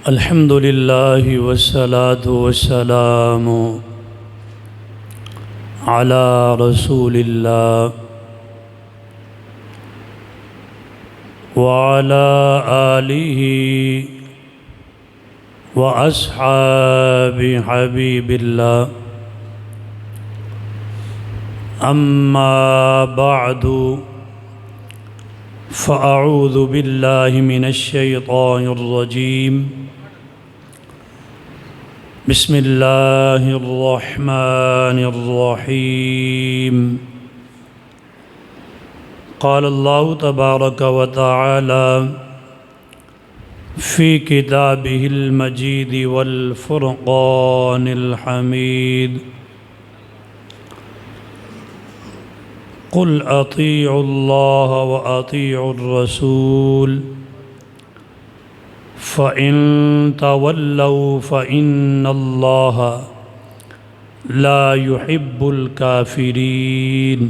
الحمد للہ والصلاة والسلام علی رسول اللہ وعلی آلہ واصحاب حبیب اللہ اما بعد فاعوذ باللہ من الشیطان الرجیم بسم اللہ الرحمن الرحیم قال اللہ تبارک و تعالی فی کتابہ المجید والفرقان الحمید قل اطیعوا اللہ واطیعوا الرسول فَإِن تَوَلَّوْا فَإِنَّ اللَّهَ لَا يُحِبُّ الْكَافِرِينَ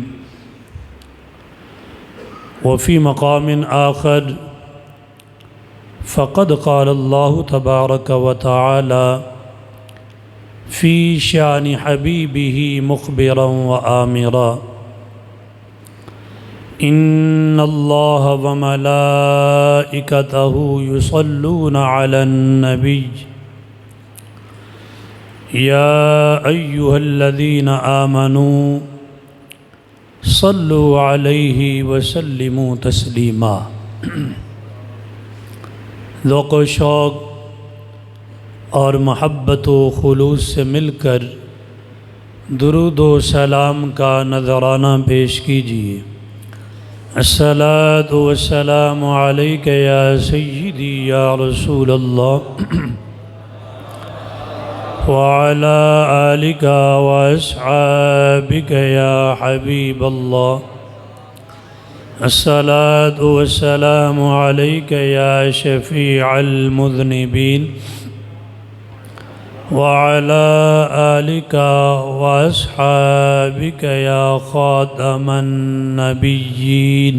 وفي مقام آخر فقد قال الله تبارك وتعالى في شأن حبيبه مخبرا وآمرا إن الله وملائكته يصلون على النبي يا أيها الذين آمنوا صلوا عليه وسلموا تسليما ذوق و شوق اور محبت و خلوص سے مل کر درود و سلام کا نذرانہ پیش کیجیے۔ الصلاة والسلام عليك يا سيدي يا رسول الله وعلى آلك وأصحابك يا حبيب الله الصلاة والسلام عليك يا شفيع المذنبين وعلى آلك وأصحابك يا خاتم النبيين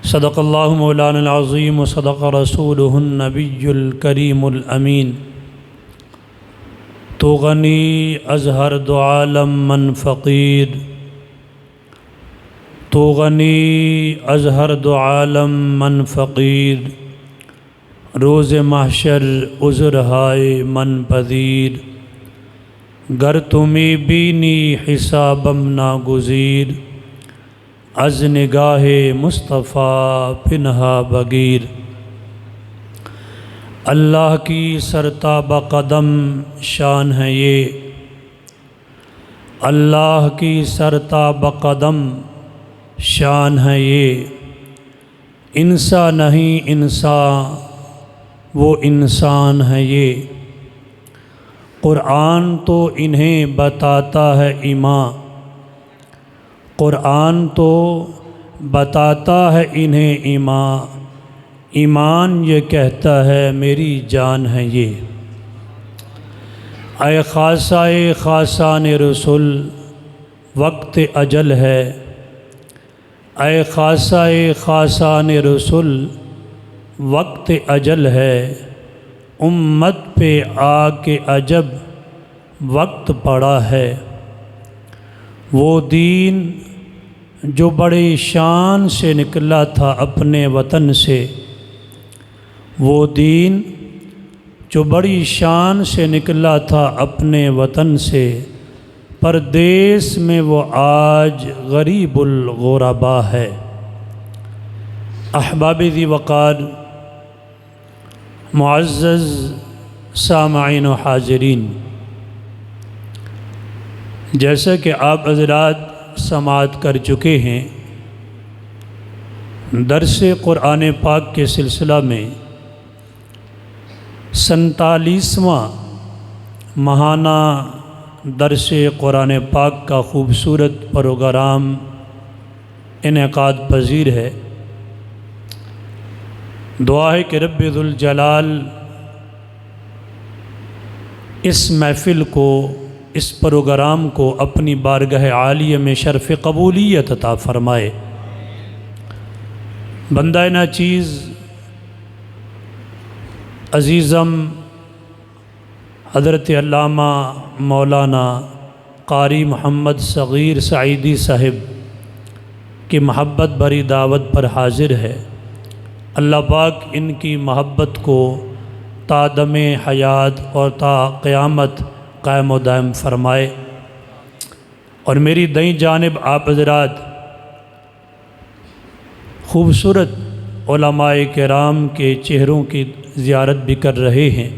صدق الله مولانا العظيم وصدق رسوله النبي الكريم الأمين تغني أزهر دعالم من فقير تغني أزهر دعالم من فقير روز محشر عذر ہائے من پذیر گر تمہیں بینی حسابم ناگزیر از نگاہ مصطفیٰ پنہا بگیر اللہ کی سرتابہ قدم شان ہے یہ اللہ کی سرتابہ قدم شان ہے یہ انسان نہیں انسان وہ انسان ہے یہ قرآن تو انہیں بتاتا ہے ایمان قرآن تو بتاتا ہے انہیں ایمان ایمان یہ کہتا ہے میری جان ہے یہ اے خاصان رسول وقت اجل ہے اے خاصان رسول وقت اجل ہے امت پہ آ کے عجب وقت پڑا ہے وہ دین جو بڑے شان سے نکلا تھا اپنے وطن سے وہ دین جو بڑی شان سے نکلا تھا اپنے وطن سے پردیس میں وہ آج غریب الغربا ہے۔ احباب ذی وقار معزز سامعین و حاضرین، جیسا کہ آپ حضرات سماعت کر چکے ہیں درس قرآن پاک کے سلسلہ میں 47واں ماہانہ درس قرآن پاک کا خوبصورت پروگرام انعقاد پذیر ہے۔ دعا ہے کہ رب ذوالجلال اس محفل کو اس پروگرام کو اپنی بارگاہ عالیہ میں شرف قبولیت عطا فرمائے۔ بندہ ناچیز عزیزم حضرت علامہ مولانا قاری محمد صغیر سعیدی صاحب کی محبت بھری دعوت پر حاضر ہے۔ اللہ پاک ان کی محبت کو تا دم حیات اور تا قیامت قائم و دائم فرمائے، اور میری دائیں جانب آپ حضرات خوبصورت علماء کرام کے چہروں کی زیارت بھی کر رہے ہیں۔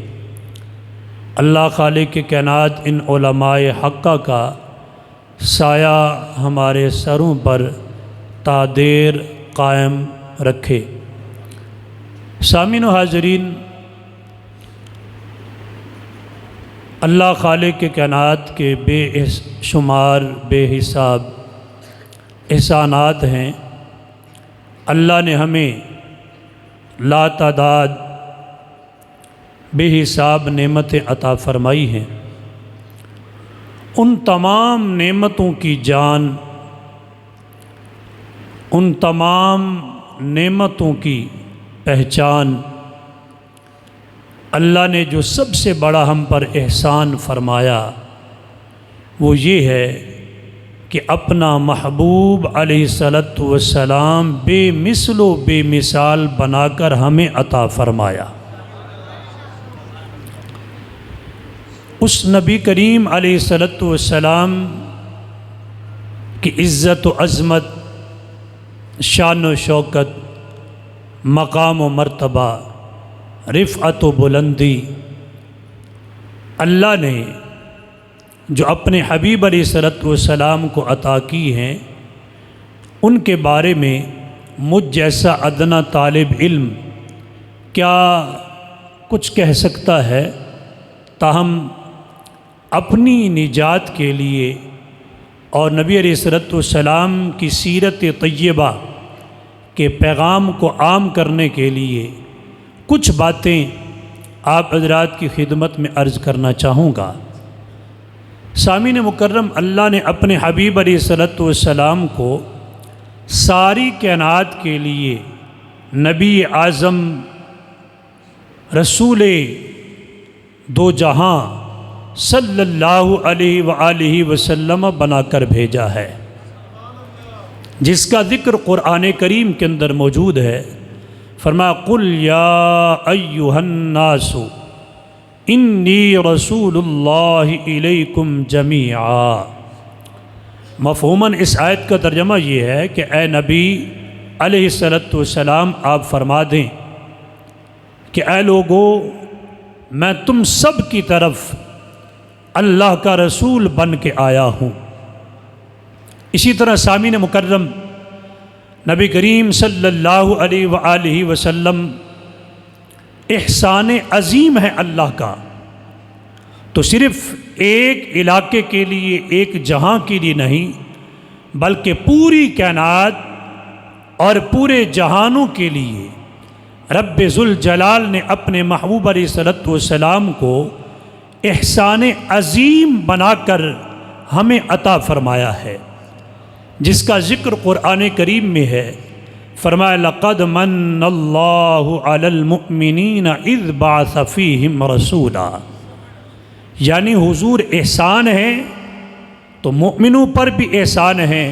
اللہ خالق کے کائنات ان علماء حقہ کا سایہ ہمارے سروں پر تا دیر قائم رکھے۔ سامعین و حاضرین، اللہ خالق کے کائنات کے بے شمار بے حساب احسانات ہیں۔ اللہ نے ہمیں لا تعداد بے حساب نعمتیں عطا فرمائی ہیں۔ ان تمام نعمتوں کی جان، ان تمام نعمتوں کی پہچان، اللہ نے جو سب سے بڑا ہم پر احسان فرمایا وہ یہ ہے کہ اپنا محبوب علیہ الصلوۃ والسلام بے مثل و بے مثال بنا کر ہمیں عطا فرمایا۔ اس نبی کریم علیہ الصلوۃ والسلام کی عزت و عظمت، شان و شوکت، مقام و مرتبہ، رفعت و بلندی اللہ نے جو اپنے حبیب علیہ الصلوۃ والسلام کو عطا کی ہیں، ان کے بارے میں مجھ جیسا ادنا طالب علم کیا کچھ کہہ سکتا ہے؟ تاہم اپنی نجات کے لیے اور نبی علیہ الصلوۃ والسلام کی سیرت طیبہ کے پیغام کو عام کرنے کے لیے کچھ باتیں آپ حضرات کی خدمت میں عرض کرنا چاہوں گا۔ سامعین مکرم، اللہ نے اپنے حبیب علیہ الصلوۃ والسلام کو ساری کائنات کے لیے نبی اعظم، رسول دو جہاں صلی اللہ علیہ وآلہ وسلم بنا کر بھیجا ہے، جس کا ذکر قرآن کریم کے اندر موجود ہے۔ فرمایا قل یا ایھا الناس انی رسول اللہ الیکم جمیعا۔ مفہوماً اس آیت کا ترجمہ یہ ہے کہ اے نبی علیہ الصلوۃ والسلام، آپ فرما دیں کہ اے لوگو، میں تم سب کی طرف اللہ کا رسول بن کے آیا ہوں۔ اسی طرح سامعین مکرم، نبی کریم صلی اللہ علیہ وآلہ وسلم احسان عظیم ہے اللہ کا، تو صرف ایک علاقے کے لیے، ایک جہاں کے لیے نہیں، بلکہ پوری کائنات اور پورے جہانوں کے لیے رب ذوالجلال نے اپنے محبوب علیہ الصلوۃ والسلام کو احسان عظیم بنا کر ہمیں عطا فرمایا ہے، جس کا ذکر قرآن کریم میں ہے۔ فرمایا لقد من اللہ علی المؤمنین اذ بعث فیہم رسولا، یعنی حضور احسان ہے تو مومنوں پر بھی احسان ہے،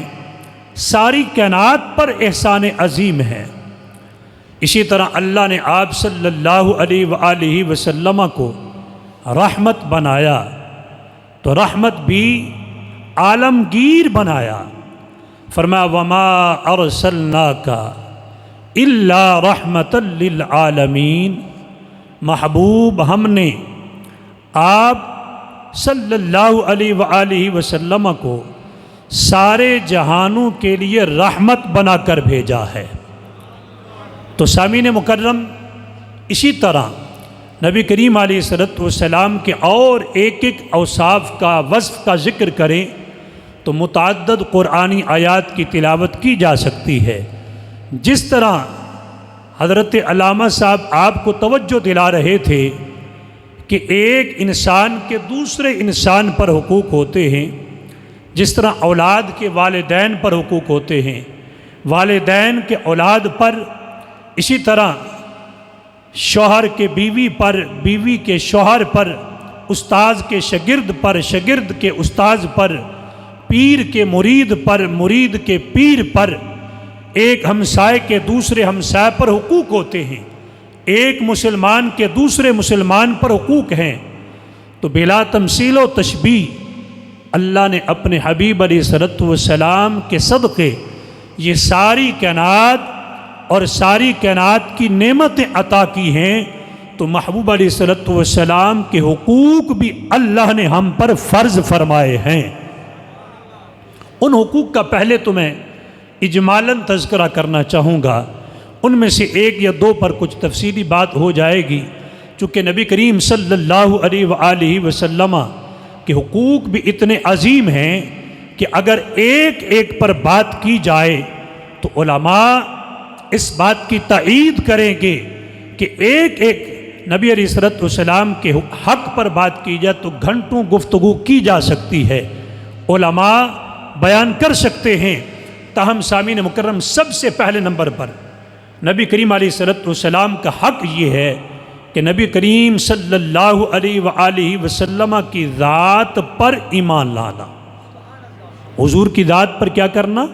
ساری کائنات پر احسان عظیم ہے۔ اسی طرح اللہ نے آپ صلی اللہ علیہ وآلہ وسلم کو رحمت بنایا، تو رحمت بھی عالمگیر بنایا۔ فرمایا وما ارسلناک الا رحمتا للعالمین، محبوب ہم نے آپ صلی اللہ علیہ وآلہ وسلم کو سارے جہانوں کے لیے رحمت بنا کر بھیجا ہے۔ تو سامعین مکرم، اسی طرح نبی کریم علیہ الصلوۃ والسلام کے اور ایک ایک اوصاف کا، وصف کا ذکر کریں تو متعدد قرآنی آیات کی تلاوت کی جا سکتی ہے۔ جس طرح حضرت علامہ صاحب آپ کو توجہ دلا رہے تھے کہ ایک انسان کے دوسرے انسان پر حقوق ہوتے ہیں، جس طرح اولاد کے والدین پر حقوق ہوتے ہیں، والدین کے اولاد پر، اسی طرح شوہر کے بیوی پر، بیوی کے شوہر پر، استاذ کے شاگرد پر، شاگرد کے استاذ پر، پیر کے مرید پر، مرید کے پیر پر، ایک ہمسائے کے دوسرے ہمسائے پر حقوق ہوتے ہیں، ایک مسلمان کے دوسرے مسلمان پر حقوق ہیں۔ تو بلا تمثیل و تشبیہ اللہ نے اپنے حبیب علیہ الصلوۃ والسلام کے صدقے یہ ساری کائنات اور ساری کائنات کی نعمتیں عطا کی ہیں، تو محبوب علیہ الصلوۃ والسلام کے حقوق بھی اللہ نے ہم پر فرض فرمائے ہیں۔ ان حقوق کا پہلے تو میں اجمالاً تذکرہ کرنا چاہوں گا، ان میں سے ایک یا دو پر کچھ تفصیلی بات ہو جائے گی، چونکہ نبی کریم صلی اللہ علیہ وآلہ وسلم کے حقوق بھی اتنے عظیم ہیں کہ اگر ایک ایک پر بات کی جائے تو علماء اس بات کی تائید کریں گے کہ ایک ایک نبی علیہ الصلوۃ والسلام کے حق پر بات کی جائے تو گھنٹوں گفتگو کی جا سکتی ہے، علماء بیان کر سکتے ہیں۔ تاہم سامعین مکرم، سب سے پہلے نمبر پر نبی کریم علیہ الصلوۃ والسلام کا حق یہ ہے کہ نبی کریم صلی اللہ علیہ وآلہ وسلم کی ذات پر ایمان لانا۔ حضور کی ذات پر کیا کرنا؟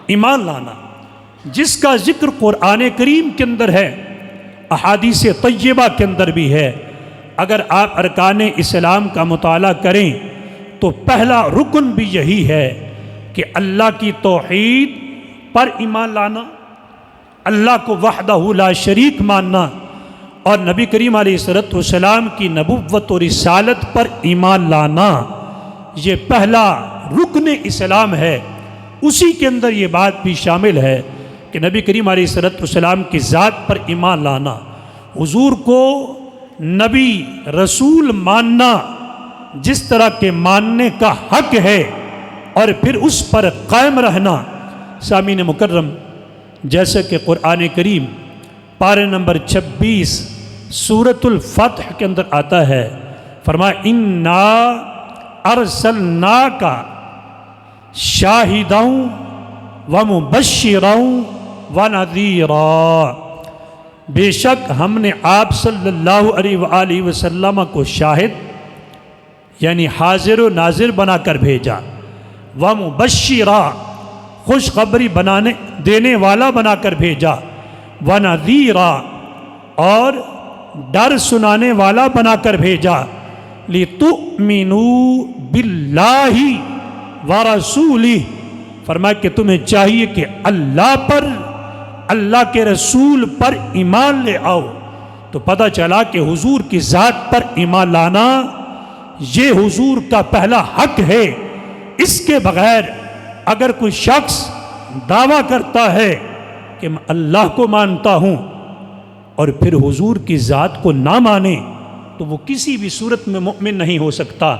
ایمان لانا، جس کا ذکر قرآن کریم کے اندر ہے، احادیث طیبہ کے اندر بھی ہے۔ اگر آپ ارکان اسلام کا مطالعہ کریں تو پہلا رکن بھی یہی ہے کہ اللہ کی توحید پر ایمان لانا، اللہ کو وحدہ لا شریک ماننا، اور نبی کریم علیہ الصلوۃ والسلام کی نبوت و رسالت پر ایمان لانا، یہ پہلا رکن اسلام ہے۔ اسی کے اندر یہ بات بھی شامل ہے کہ نبی کریم علیہ الصلوۃ والسلام کی ذات پر ایمان لانا، حضور کو نبی رسول ماننا جس طرح کے ماننے کا حق ہے، اور پھر اس پر قائم رہنا۔ سامعین مکرم، جیسے کہ قرآن کریم پارے نمبر 26 سورۃ الفتح کے اندر آتا ہے، فرمایا اِنَّا أَرْسَلْنَاكَ شَاهِدًا وَمُبَشِّرًا وَنَذِيرًا، بے شک ہم نے آپ صلی اللہ علیہ وآلہ وسلم کو شاہد یعنی حاضر و ناظر بنا کر بھیجا، وَمُبَشِّرًا خوشخبری دینے والا بنا کر بھیجا، وَنَذِيرًا اور ڈر سنانے والا بنا کر بھیجا، لِتُؤْمِنُوا بِاللَّهِ وَرَسُولِهِ، فرمایا کہ تمہیں چاہیے کہ اللہ پر، اللہ کے رسول پر ایمان لے آؤ۔ تو پتہ چلا کہ حضور کی ذات پر ایمان لانا یہ حضور کا پہلا حق ہے۔ اس کے بغیر اگر کوئی شخص دعویٰ کرتا ہے کہ میں اللہ کو مانتا ہوں اور پھر حضور کی ذات کو نہ مانے تو وہ کسی بھی صورت میں مؤمن نہیں ہو سکتا۔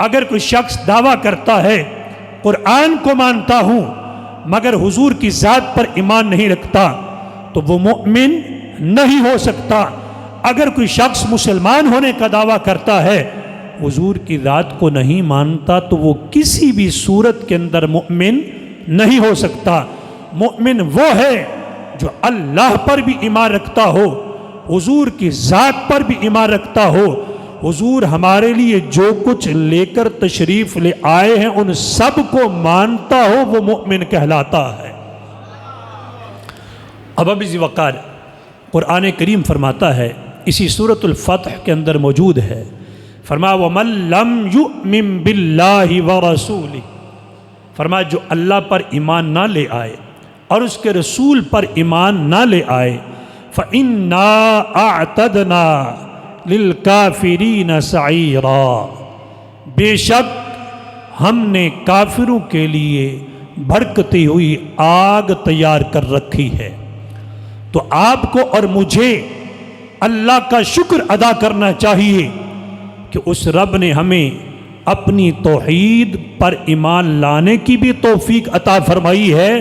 اگر کوئی شخص دعویٰ کرتا ہے قرآن کو مانتا ہوں مگر حضور کی ذات پر ایمان نہیں رکھتا تو وہ مؤمن نہیں ہو سکتا۔ اگر کوئی شخص مسلمان ہونے کا دعویٰ کرتا ہے حضور کی ذات کو نہیں مانتا تو وہ کسی بھی صورت کے اندر مؤمن نہیں ہو سکتا۔ مؤمن وہ ہے جو اللہ پر بھی ایمان رکھتا ہو، حضور کی ذات پر بھی ایمان رکھتا ہو، حضور ہمارے لیے جو کچھ لے کر تشریف لے آئے ہیں ان سب کو مانتا ہو، وہ مؤمن کہلاتا ہے۔ اب ذی وقار قرآن کریم فرماتا ہے، اسی سورۃ الفتح کے اندر موجود ہے، فرمایا وَمَن لَّمْ يُؤْمِن بِاللَّهِ وَرَسُولِهِ، فرمایا جو اللہ پر ایمان نہ لے آئے اور اس کے رسول پر ایمان نہ لے آئے، فَإِنَّا أَعْتَدْنَا لِلْكَافِرِينَ سَعِيرًا، بے شک ہم نے کافروں کے لیے بھڑکتی ہوئی آگ تیار کر رکھی ہے۔ تو آپ کو اور مجھے اللہ کا شکر ادا کرنا چاہیے کہ اس رب نے ہمیں اپنی توحید پر ایمان لانے کی بھی توفیق عطا فرمائی ہے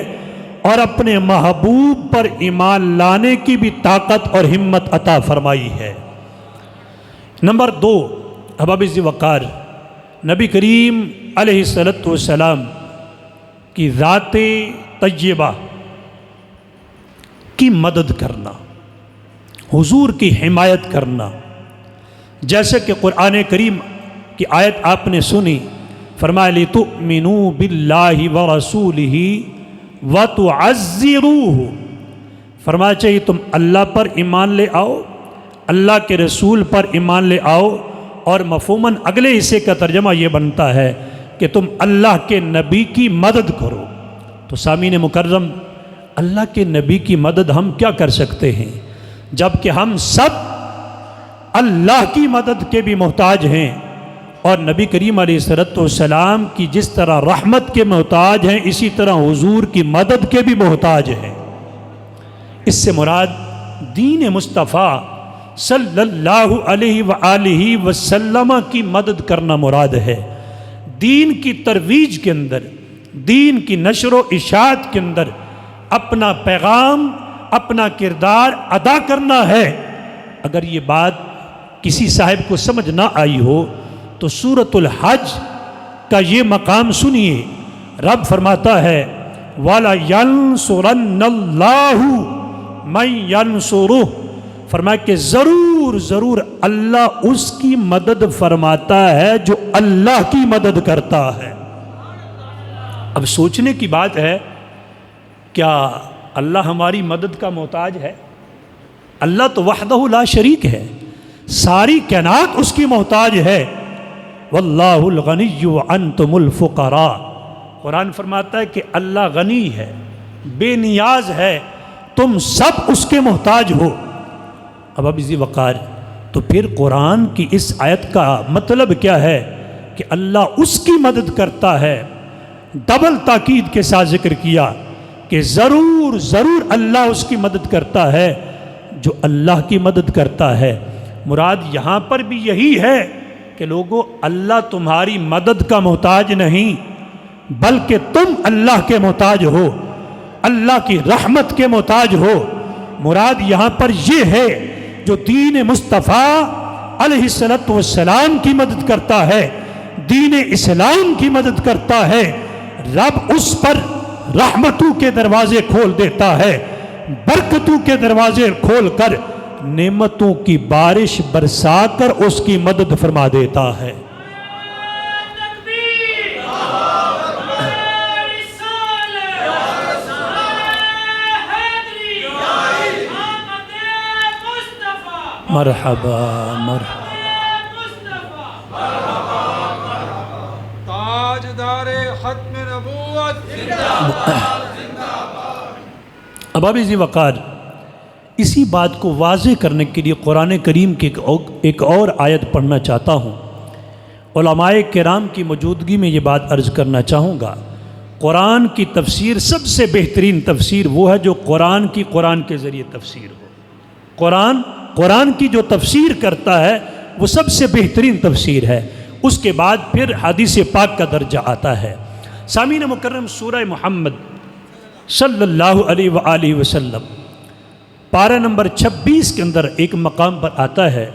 اور اپنے محبوب پر ایمان لانے کی بھی طاقت اور ہمت عطا فرمائی ہے۔ نمبر 2، احباب ذی وقار، نبی کریم علیہ الصلوۃ والسلام کی ذات طیبہ کی مدد کرنا، حضور کی حمایت کرنا. جیسے کہ قرآن کریم کی آیت آپ نے سنی، فرمایا لِتُؤْمِنُوا بِاللَّهِ وَرَسُولِهِ وَتُعَزِّرُوهُ، فرمایا چاہیے تم اللہ پر ایمان لے آؤ، اللہ کے رسول پر ایمان لے آؤ. اور مفہوماً اگلے حصے کا ترجمہ یہ بنتا ہے کہ تم اللہ کے نبی کی مدد کرو. تو سامعین مکرم، اللہ کے نبی کی مدد ہم کیا کر سکتے ہیں جب کہ ہم سب اللہ کی مدد کے بھی محتاج ہیں، اور نبی کریم علیہ السلام کی جس طرح رحمت کے محتاج ہیں اسی طرح حضور کی مدد کے بھی محتاج ہیں. اس سے مراد دین مصطفیٰ صلی اللہ علیہ وآلہ وسلم کی مدد کرنا مراد ہے. دین کی ترویج کے اندر، دین کی نشر و اشاعت کے اندر اپنا پیغام، اپنا کردار ادا کرنا ہے. اگر یہ بات کسی صاحب کو سمجھ نہ آئی ہو تو سورۃ الحج کا یہ مقام سنیے. رب فرماتا ہے وَلَا يَنْصُرَنَّ اللَّهُ مَنْ يَنْصُرُهُ، فرمایا کہ ضرور اللہ اس کی مدد فرماتا ہے جو اللہ کی مدد کرتا ہے. اب سوچنے کی بات ہے، کیا اللہ ہماری مدد کا محتاج ہے؟ اللہ تو وحدہ لا شریک ہے، ساری کائنات اس کی محتاج ہے. واللہ الغنی وانتم الفقراء، قرآن فرماتا ہے کہ اللہ غنی ہے، بے نیاز ہے، تم سب اس کے محتاج ہو. اب اسی وقار تو پھر قرآن کی اس آیت کا مطلب کیا ہے کہ اللہ اس کی مدد کرتا ہے. ڈبل تاکید کے ساتھ ذکر کیا کہ ضرور اللہ اس کی مدد کرتا ہے جو اللہ کی مدد کرتا ہے. مراد یہاں پر بھی یہی ہے کہ لوگوں، اللہ تمہاری مدد کا محتاج نہیں بلکہ تم اللہ کے محتاج ہو، اللہ کی رحمت کے محتاج ہو. مراد یہاں پر یہ ہے جو دین مصطفیٰ علیہ السلام کی مدد کرتا ہے، دین اسلام کی مدد کرتا ہے، رب اس پر رحمتوں کے دروازے کھول دیتا ہے، برکتوں کے دروازے کھول کر نعمتوں کی بارش برسا کر اس کی مدد فرما دیتا ہے. مرحبا تاجدار ختم نبوت. اب اسی وقار اسی بات کو واضح کرنے کے لیے قرآن کریم کی ایک اور آیت پڑھنا چاہتا ہوں. علماء کرام کی موجودگی میں یہ بات عرض کرنا چاہوں گا. قرآن کی تفسیر سب سے بہترین تفسیر وہ ہے جو قرآن کے ذریعے تفسیر ہو. قرآن کی جو تفسیر کرتا ہے وہ سب سے بہترین تفسیر ہے. اس کے بعد پھر حدیث پاک کا درجہ آتا ہے. سامعین مکرم، سورہ محمد صلی اللہ علیہ وآلہ وسلم پارہ نمبر 26 کے اندر ایک مقام پر آتا ہے،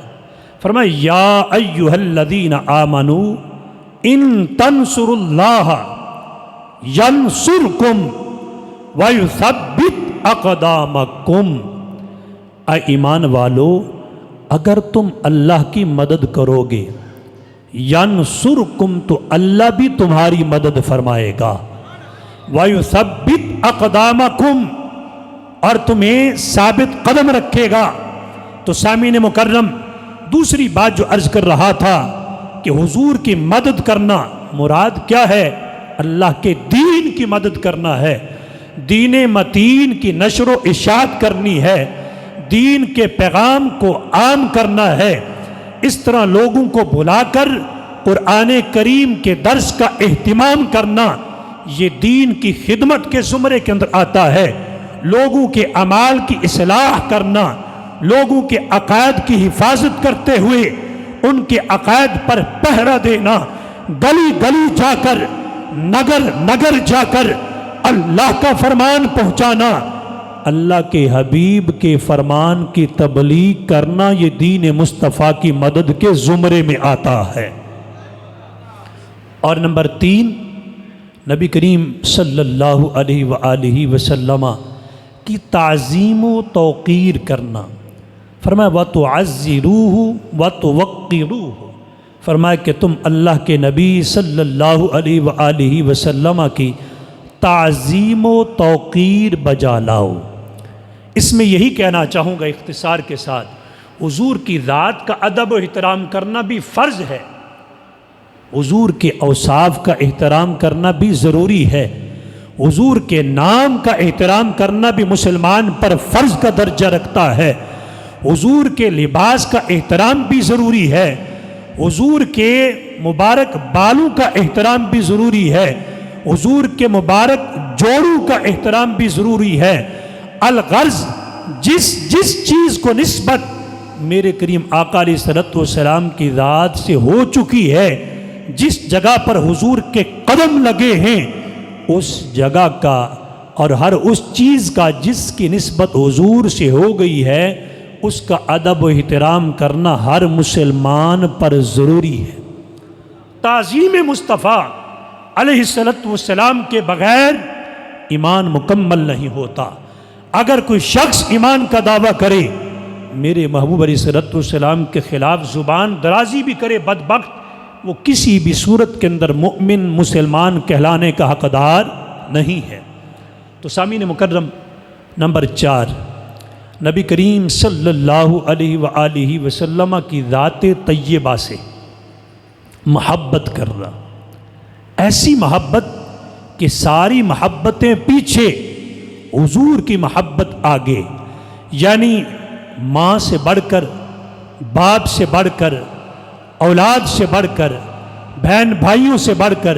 فرمایا یا ایھا الذین آمنوا ان تنصروا اللہ ینصرکم ویثبت اقدامکم. اے ایمان والو، اگر تم اللہ کی مدد کرو گے، ینصرکم تو اللہ بھی تمہاری مدد فرمائے گا، وَيُثَبِّتْ أَقْدَامَكُمْ اور تمہیں ثابت قدم رکھے گا. تو سامعین مکرم، دوسری بات جو عرض کر رہا تھا کہ حضور کی مدد کرنا مراد کیا ہے؟ اللہ کے دین کی مدد کرنا ہے، دین متین کی نشر و اشاعت کرنی ہے، دین کے پیغام کو عام کرنا ہے. اس طرح لوگوں کو بلا کر قرآن کریم کے درس کا اہتمام کرنا یہ دین کی خدمت کے زمرے کے اندر آتا ہے. لوگوں کے اعمال کی اصلاح کرنا، لوگوں کے عقائد کی حفاظت کرتے ہوئے ان کے عقائد پر پہرا دینا، گلی گلی جا کر، نگر نگر جا کر اللہ کا فرمان پہنچانا، اللہ کے حبیب کے فرمان کی تبلیغ کرنا، یہ دین مصطفیٰ کی مدد کے زمرے میں آتا ہے. اور نمبر 3، نبی کریم صلی اللہ علیہ وآلہ وسلم کی تعظیم و توقیر کرنا. فرمایا وَتُعَزِّرُوهُ وَتُوَقِّرُوهُ، فرمایا کہ تم اللہ کے نبی صلی اللہ علیہ وآلہ وسلم کی تعظیم و توقیر بجا لاؤ۔ اس میں یہی کہنا چاہوں گا اختصار کے ساتھ، حضور کی ذات کا ادب و احترام کرنا بھی فرض ہے، حضور کے اوصاف کا احترام کرنا بھی ضروری ہے، حضور کے نام کا احترام کرنا بھی مسلمان پر فرض کا درجہ رکھتا ہے، حضور کے لباس کا احترام بھی ضروری ہے، حضور کے مبارک بالوں کا احترام بھی ضروری ہے، حضور کے مبارک جوڑوں کا احترام بھی ضروری ہے۔ الغرض جس چیز کو نسبت میرے کریم آقا علیہ الصلوۃ والسلام کی ذات سے ہو چکی ہے، جس جگہ پر حضور کے قدم لگے ہیں، اس جگہ کا اور ہر اس چیز کا جس کی نسبت حضور سے ہو گئی ہے، اس کا ادب و احترام کرنا ہر مسلمان پر ضروری ہے۔ تعظیم مصطفیٰ علیہ الصلوۃ والسلام کے بغیر ایمان مکمل نہیں ہوتا۔ اگر کوئی شخص ایمان کا دعویٰ کرے، میرے محبوب علیہ الصلوۃ والسلام کے خلاف زبان درازی بھی کرے، بدبخت وہ کسی بھی صورت کے اندر مؤمن مسلمان کہلانے کا حقدار نہیں ہے۔ تو سامعین مکرم، نمبر 4، نبی کریم صلی اللہ علیہ وآلہ وسلم کی ذات طیبہ سے محبت کرنا، ایسی محبت کہ ساری محبتیں پیچھے، حضور کی محبت آگے، یعنی ماں سے بڑھ کر، باپ سے بڑھ کر، اولاد سے بڑھ کر، بہن بھائیوں سے بڑھ کر،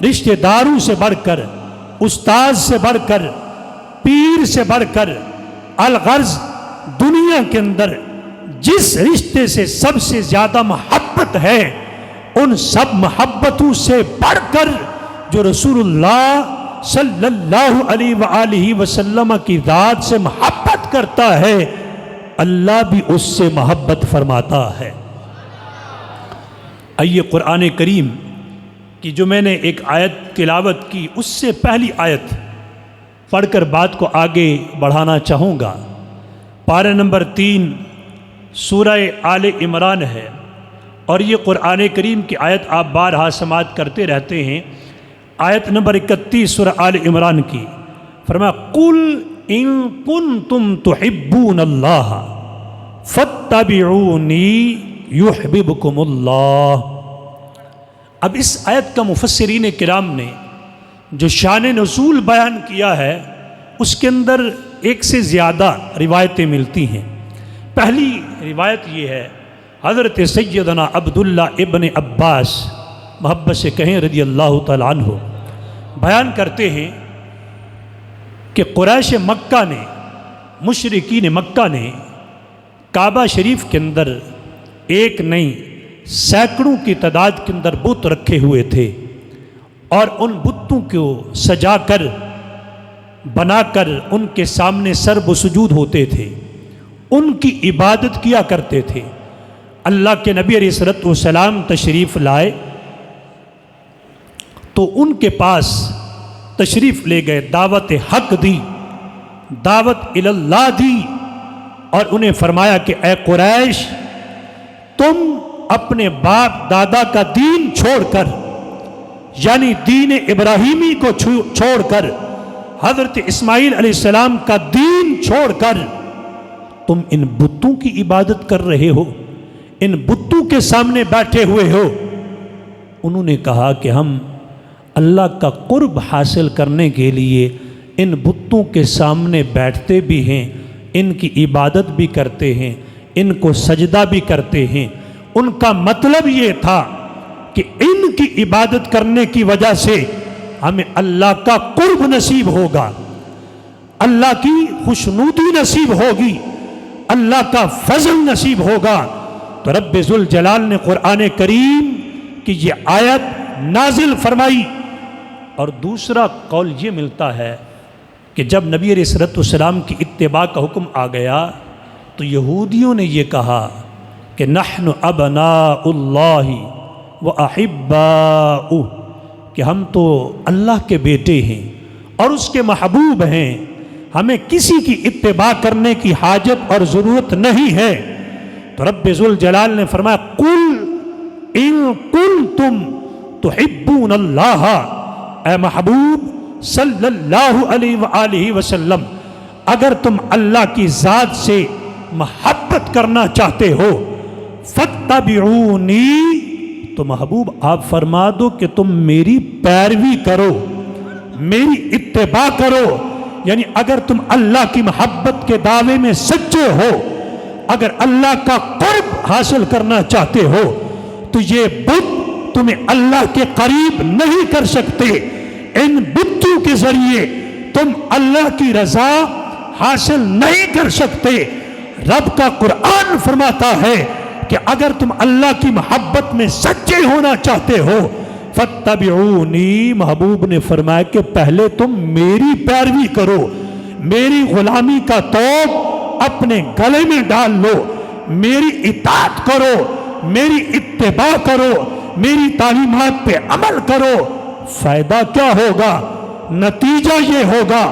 رشتہ داروں سے بڑھ کر، استاد سے بڑھ کر، پیر سے بڑھ کر، الغرض دنیا کے اندر جس رشتے سے سب سے زیادہ محبت ہے، ان سب محبتوں سے بڑھ کر جو رسول اللہ صلی اللہ علیہ وآلہ وسلم کی ذات سے محبت کرتا ہے، اللہ بھی اس سے محبت فرماتا ہے۔ آئیے قرآن کریم کی جو میں نے ایک آیت تلاوت کی، اس سے پہلی آیت پڑھ کر بات کو آگے بڑھانا چاہوں گا۔ پارہ نمبر 3 سورہ آل عمران ہے، اور یہ قرآن کریم کی آیت آپ بارہا سماعت کرتے رہتے ہیں۔ آیت نمبر 31 سورہ آل عمران کی، فرمایا قُلْ إِن كُنتُمْ تُحِبُّونَ اللَّهَ فَاتَّبِعُونِي يُحْبِبْكُمُ اللَّهُ۔ اب اس آیت کا مفسرین کرام نے جو شان نزول بیان کیا ہے، اس کے اندر ایک سے زیادہ روایتیں ملتی ہیں۔ پہلی روایت یہ ہے، حضرت سیدنا عبداللہ ابن عباس، محبت سے کہیں رضی اللہ تعالیٰ عنہ، بیان کرتے ہیں کہ قریش مکہ نے، مشرکین مکہ نے کعبہ شریف کے اندر ایک نہیں سینکڑوں کی تعداد کے اندر بت رکھے ہوئے تھے، اور ان بتوں کو سجا کر، بنا کر ان کے سامنے سرب و سجود ہوتے تھے، ان کی عبادت کیا کرتے تھے۔ اللہ کے نبی علیہ الصلوۃ والسلام تشریف لائے تو ان کے پاس تشریف لے گئے، دعوت حق دی، دعوت اللہ دی، اور انہیں فرمایا کہ اے قریش، تم اپنے باپ دادا کا دین چھوڑ کر، یعنی دین ابراہیمی کو چھوڑ کر، حضرت اسماعیل علیہ السلام کا دین چھوڑ کر تم ان بتوں کی عبادت کر رہے ہو، ان بتوں کے سامنے بیٹھے ہوئے ہو۔ انہوں نے کہا کہ ہم اللہ کا قرب حاصل کرنے کے لیے ان بتوں کے سامنے بیٹھتے بھی ہیں، ان کی عبادت بھی کرتے ہیں، ان کو سجدہ بھی کرتے ہیں۔ ان کا مطلب یہ تھا کہ ان کی عبادت کرنے کی وجہ سے ہمیں اللہ کا قرب نصیب ہوگا، اللہ کی خوشنودی نصیب ہوگی، اللہ کا فضل نصیب ہوگا۔ تو رب ذوالجلال نے قرآن کریم کی یہ آیت نازل فرمائی۔ اور دوسرا قول یہ ملتا ہے کہ جب نبی علیہ الصلوۃ والسلام کی اتباع کا حکم آ گیا تو یہودیوں نے یہ کہا کہ نحن ابناء اللہ و احباؤہ، کہ ہم تو اللہ کے بیٹے ہیں اور اس کے محبوب ہیں، ہمیں کسی کی اتباع کرنے کی حاجت اور ضرورت نہیں ہے۔ تو رب ذوالجلال نے فرمایا قل ان کنتم تحبون اللہ، اے محبوب صلی اللہ علیہ وآلہ وسلم، اگر تم اللہ کی ذات سے محبت کرنا چاہتے ہو فاتبعونی، تو محبوب آپ فرما دو کہ تم میری پیروی کرو، میری اتباع کرو۔ یعنی اگر تم اللہ کی محبت کے دعوے میں سچے ہو، اگر اللہ کا قرب حاصل کرنا چاہتے ہو، تو یہ بت تمہیں اللہ کے قریب نہیں کر سکتے۔ ان بتوں کے ذریعے تم اللہ کی رضا حاصل نہیں کر سکتے۔ رب کا قرآن فرماتا ہے کہ اگر تم اللہ کی محبت میں سچے ہونا چاہتے ہو فاتبعونی، محبوب نے فرمایا کہ پہلے تم میری پیروی کرو، میری غلامی کا طوق اپنے گلے میں ڈال لو، میری اطاعت کرو، میری اتباع کرو، میری تعلیمات پہ عمل کرو۔ فائدہ کیا ہوگا؟ نتیجہ یہ ہوگا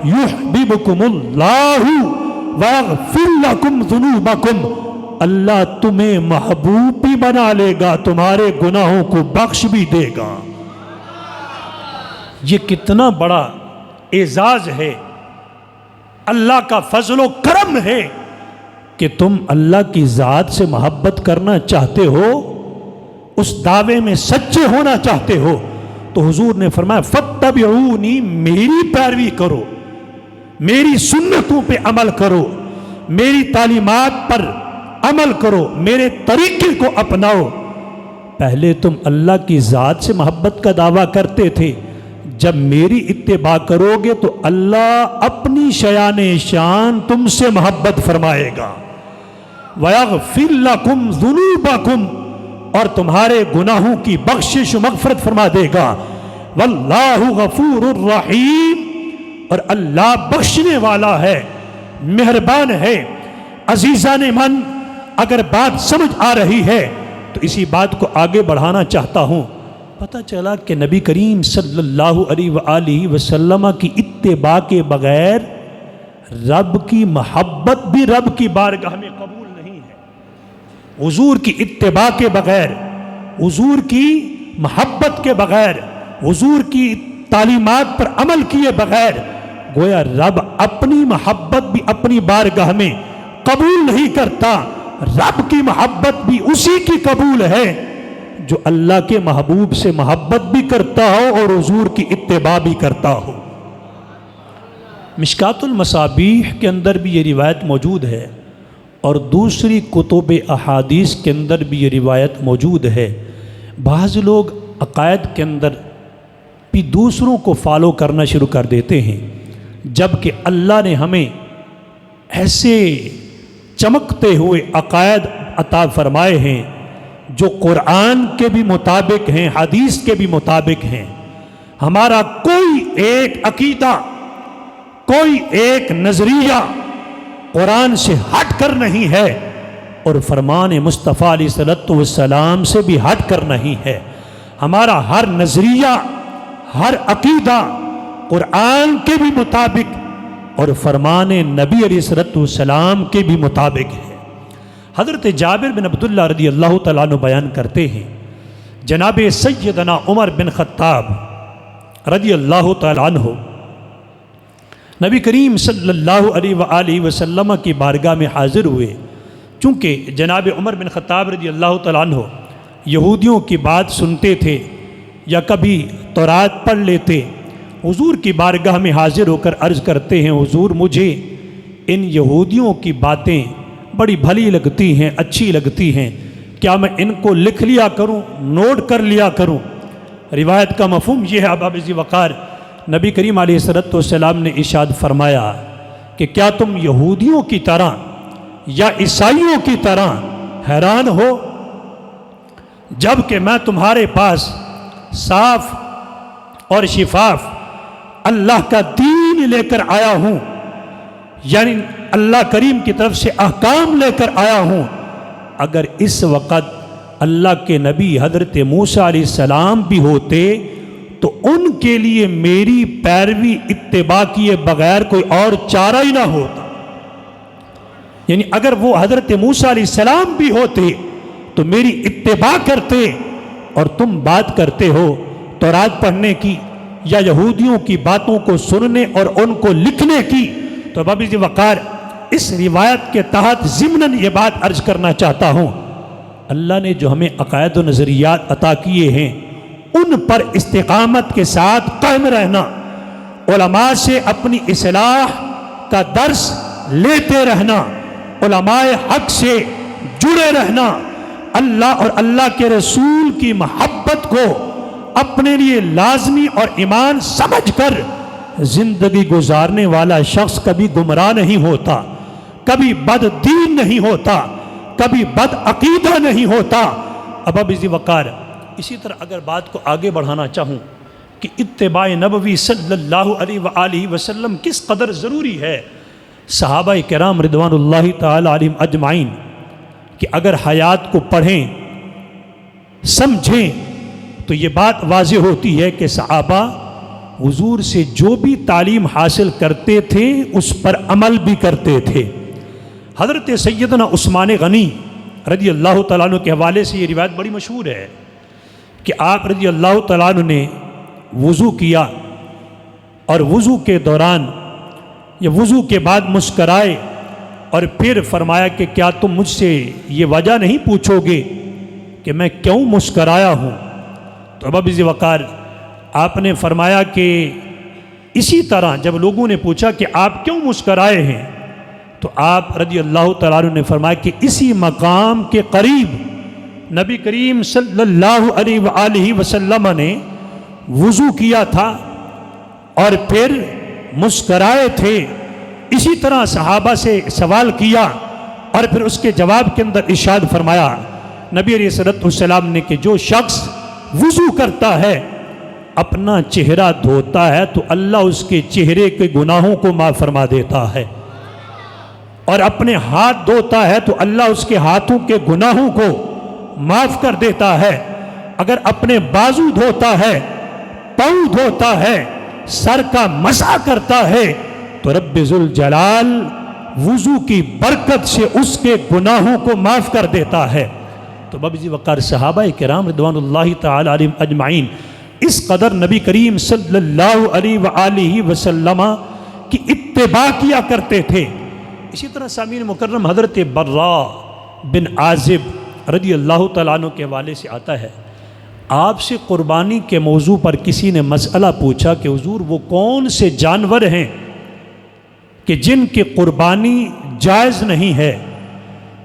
یحببکم اللہ ویغفر لکم ذنوبکم، اللہ تمہیں محبوب بھی بنا لے گا، تمہارے گناہوں کو بخش بھی دے گا۔ یہ کتنا بڑا اعزاز ہے، اللہ کا فضل و کرم ہے کہ تم اللہ کی ذات سے محبت کرنا چاہتے ہو، اس دعوے میں سچے ہونا چاہتے ہو، تو حضور نے فرمایا فاتبعونی، میری پیروی کرو، میری سنتوں پہ عمل کرو، میری تعلیمات پر عمل کرو، میرے طریقے کو اپناؤ۔ پہلے تم اللہ کی ذات سے محبت کا دعویٰ کرتے تھے، جب میری اتباع کرو گے تو اللہ اپنی شیان شان تم سے محبت فرمائے گا۔ وَيَغْفِرْ لَكُمْ ذُنُوبَكُمْ، اور تمہارے گناہوں کی بخشش و مغفرت فرما دے گا۔ وَاللَّهُ غَفُورٌ رَحِيمٌ، اور اللہ بخشنے والا ہے، مہربان ہے۔ عزیزان من، اگر بات سمجھ آ رہی ہے تو اسی بات کو آگے بڑھانا چاہتا ہوں۔ پتہ چلا کہ نبی کریم صلی اللہ علیہ وآلہ وسلم کی اتباع کے بغیر رب کی محبت بھی رب کی بارگاہ میں قبول نہیں ہے۔ حضور کی اتباع کے بغیر، حضور کی محبت کے بغیر، حضور کی تعلیمات پر عمل کیے بغیر، گویا رب اپنی محبت بھی اپنی بارگاہ میں قبول نہیں کرتا۔ رب کی محبت بھی اسی کی قبول ہے جو اللہ کے محبوب سے محبت بھی کرتا ہو اور حضور کی اتباع بھی کرتا ہو۔ مشکات المصابیح کے اندر بھی یہ روایت موجود ہے، اور دوسری کتب احادیث کے اندر بھی یہ روایت موجود ہے۔ بعض لوگ عقائد کے اندر بھی دوسروں کو فالو کرنا شروع کر دیتے ہیں، جبکہ اللہ نے ہمیں ایسے چمکتے ہوئے عقائد عطا فرمائے ہیں جو قرآن کے بھی مطابق ہیں، حدیث کے بھی مطابق ہیں۔ ہمارا کوئی ایک عقیدہ، کوئی ایک نظریہ قرآن سے ہٹ کر نہیں ہے، اور فرمان مصطفیٰ علیہ السلام سے بھی ہٹ کر نہیں ہے۔ ہمارا ہر نظریہ، ہر عقیدہ قرآن کے بھی مطابق اور فرمان نبی علیہ السلام کے بھی مطابق ہے۔ حضرت جابر بن عبداللہ رضی اللہ تعالیٰ عنہ بیان کرتے ہیں، جناب سیدنا عمر بن خطاب رضی اللہ تعالیٰ عنہ نبی کریم صلی اللہ علیہ وآلہ وسلم کی بارگاہ میں حاضر ہوئے۔ چونکہ جناب عمر بن خطاب رضی اللہ تعالیٰ عنہ یہودیوں کی بات سنتے تھے یا کبھی تورات پڑھ لیتے، حضور کی بارگاہ میں حاضر ہو کر عرض کرتے ہیں، حضور مجھے ان یہودیوں کی باتیں بڑی بھلی لگتی ہیں، اچھی لگتی ہیں، کیا میں ان کو لکھ لیا کروں، نوٹ کر لیا کروں؟ روایت کا مفہوم یہ ہے، ابا ذی وقار نبی کریم علیہ السلام نے ارشاد فرمایا کہ کیا تم یہودیوں کی طرح یا عیسائیوں کی طرح حیران ہو، جب کہ میں تمہارے پاس صاف اور شفاف اللہ کا دین لے کر آیا ہوں، یعنی اللہ کریم کی طرف سے احکام لے کر آیا ہوں۔ اگر اس وقت اللہ کے نبی حضرت موسیٰ علیہ السلام بھی ہوتے تو ان کے لیے میری پیروی اتباع کیے بغیر کوئی اور چارہ ہی نہ ہوتا۔ یعنی اگر وہ حضرت موسیٰ علیہ السلام بھی ہوتے تو میری اتباع کرتے، اور تم بات کرتے ہو تورات پڑھنے کی یا یہودیوں کی باتوں کو سننے اور ان کو لکھنے کی، تو بابی جی وقار اس روایت کے تحت ضمناً یہ بات عرض کرنا چاہتا ہوں، اللہ نے جو ہمیں عقائد و نظریات عطا کیے ہیں ان پر استقامت کے ساتھ قائم رہنا، علماء سے اپنی اصلاح کا درس لیتے رہنا، علماء حق سے جڑے رہنا، اللہ اور اللہ کے رسول کی محبت کو اپنے لیے لازمی اور ایمان سمجھ کر زندگی گزارنے والا شخص کبھی گمراہ نہیں ہوتا، کبھی بد دین نہیں ہوتا، کبھی بد عقیدہ نہیں ہوتا۔ اب اسی وقار اسی طرح اگر بات کو آگے بڑھانا چاہوں کہ اتباع نبوی صلی اللہ علیہ وآلہ وسلم کس قدر ضروری ہے، صحابہ کرام رضوان اللہ تعالی علیہم اجمعین کہ اگر حیات کو پڑھیں سمجھیں تو یہ بات واضح ہوتی ہے کہ صحابہ حضور سے جو بھی تعلیم حاصل کرتے تھے اس پر عمل بھی کرتے تھے۔ حضرت سیدنا عثمان غنی رضی اللہ تعالیٰ عنہ کے حوالے سے یہ روایت بڑی مشہور ہے کہ آپ رضی اللہ تعالیٰ عنہ نے وضو کیا اور وضو کے دوران یا وضو کے بعد مسکرائے اور پھر فرمایا کہ کیا تم مجھ سے یہ وجہ نہیں پوچھو گے کہ میں کیوں مسکرایا ہوں؟ تو اب ذی وقار آپ نے فرمایا کہ اسی طرح جب لوگوں نے پوچھا کہ آپ کیوں مسکرائے ہیں تو آپ رضی اللہ تعالیٰ عنہ نے فرمایا کہ اسی مقام کے قریب نبی کریم صلی اللہ علیہ وآلہ وسلم نے وضو کیا تھا اور پھر مسکرائے تھے۔ اسی طرح صحابہ سے سوال کیا اور پھر اس کے جواب کے اندر ارشاد فرمایا نبی علیہ الصلوۃ والسلام نے کہ جو شخص وضو کرتا ہے اپنا چہرہ دھوتا ہے تو اللہ اس کے چہرے کے گناہوں کو معاف فرما دیتا ہے، اور اپنے ہاتھ دھوتا ہے تو اللہ اس کے ہاتھوں کے گناہوں کو معاف کر دیتا ہے، اگر اپنے بازو دھوتا ہے، پاؤں دھوتا ہے، سر کا مسح کرتا ہے تو رب ذوالجلال وضو کی برکت سے اس کے گناہوں کو معاف کر دیتا ہے۔ تو بابی وقار صحابہ کرام رضوان اللہ تعالی علیہم اجمعین اس قدر نبی کریم صلی اللہ علیہ وآلہ وسلم کی اتباع کیا کرتے تھے۔ اسی طرح سامعین مکرم حضرت براء بن عازب رضی اللہ تعالیٰ عنہ کے حوالے سے آتا ہے آپ سے قربانی کے موضوع پر کسی نے مسئلہ پوچھا کہ حضور وہ کون سے جانور ہیں کہ جن کی قربانی جائز نہیں ہے؟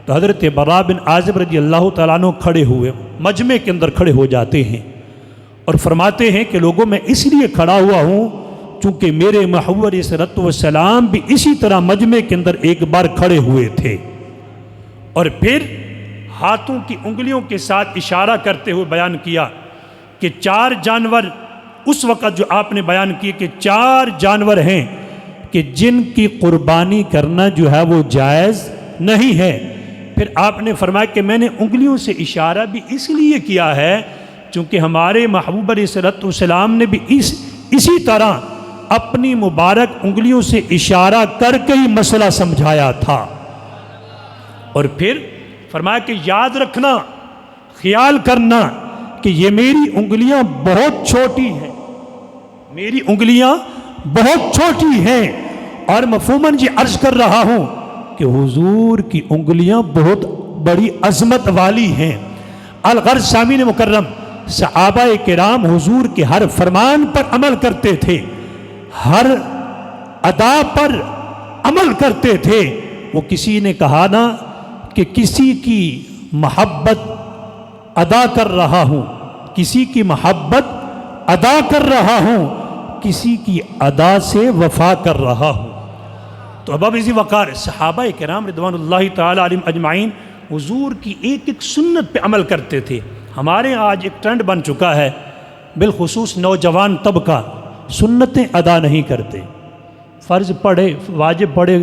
تو حضرت براء بن عازب رضی اللہ تعالیٰ عنہ کھڑے ہوئے مجمع کے اندر کھڑے ہو جاتے ہیں اور فرماتے ہیں کہ لوگوں میں اس لیے کھڑا ہوا ہوں چونکہ میرے محبوب علیہ الصلوۃ والسلام بھی اسی طرح مجمع کے اندر ایک بار کھڑے ہوئے تھے اور پھر ہاتھوں کی انگلیوں کے ساتھ اشارہ کرتے ہوئے بیان کیا کہ 4 جانور اس وقت جو آپ نے بیان کیے کہ 4 جانور ہیں کہ جن کی قربانی کرنا جو ہے وہ جائز نہیں ہے۔ پھر آپ نے فرمایا کہ میں نے انگلیوں سے اشارہ بھی اس لیے کیا ہے چونکہ ہمارے محبوب علیہ الصلوۃ والسلام نے بھی اسی طرح اپنی مبارک انگلیوں سے اشارہ کر کے ہی مسئلہ سمجھایا تھا۔ اور پھر فرمایا کہ یاد رکھنا، خیال کرنا کہ یہ میری انگلیاں بہت چھوٹی ہیں، میری انگلیاں بہت چھوٹی ہیں، اور مفہوماً یہ عرض کر رہا ہوں کہ حضور کی انگلیاں بہت بڑی عظمت والی ہیں۔ الغرض سامعین مکرم صحابہ کرام حضور کے ہر فرمان پر عمل کرتے تھے، ہر ادا پر عمل کرتے تھے۔ وہ کسی نے کہا نا کہ کسی کی محبت ادا کر رہا ہوں، کسی کی محبت ادا کر رہا ہوں، کسی کی ادا سے وفا کر رہا ہوں۔ تو اب اسی وقار صحابہ کرام رضوان اللہ تعالی علیہم اجمعین حضور کی ایک ایک سنت پہ عمل کرتے تھے۔ ہمارے آج ایک ٹرینڈ بن چکا ہے، بالخصوص نوجوان طبقہ سنتیں ادا نہیں کرتے، فرض پڑھے واجب پڑھے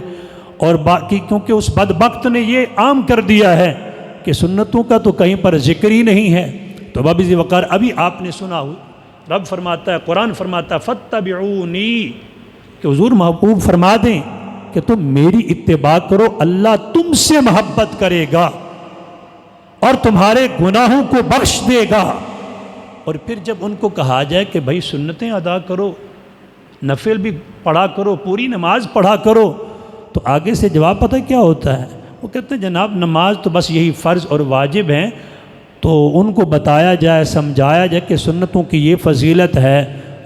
اور باقی، کیونکہ اس بدبخت نے یہ عام کر دیا ہے کہ سنتوں کا تو کہیں پر ذکر ہی نہیں ہے۔ تو بابی وقار ابھی آپ نے سنا ہو رب فرماتا ہے، قرآن فرماتا ہے فاتبعونی، کہ حضور محبوب فرما دیں کہ تم میری اتباع کرو، اللہ تم سے محبت کرے گا اور تمہارے گناہوں کو بخش دے گا۔ اور پھر جب ان کو کہا جائے کہ بھائی سنتیں ادا کرو، نفل بھی پڑھا کرو، پوری نماز پڑھا کرو، تو آگے سے جواب پتہ کیا ہوتا ہے؟ وہ کہتے ہیں جناب نماز تو بس یہی فرض اور واجب ہیں، تو ان کو بتایا جائے، سمجھایا جائے کہ سنتوں کی یہ فضیلت ہے،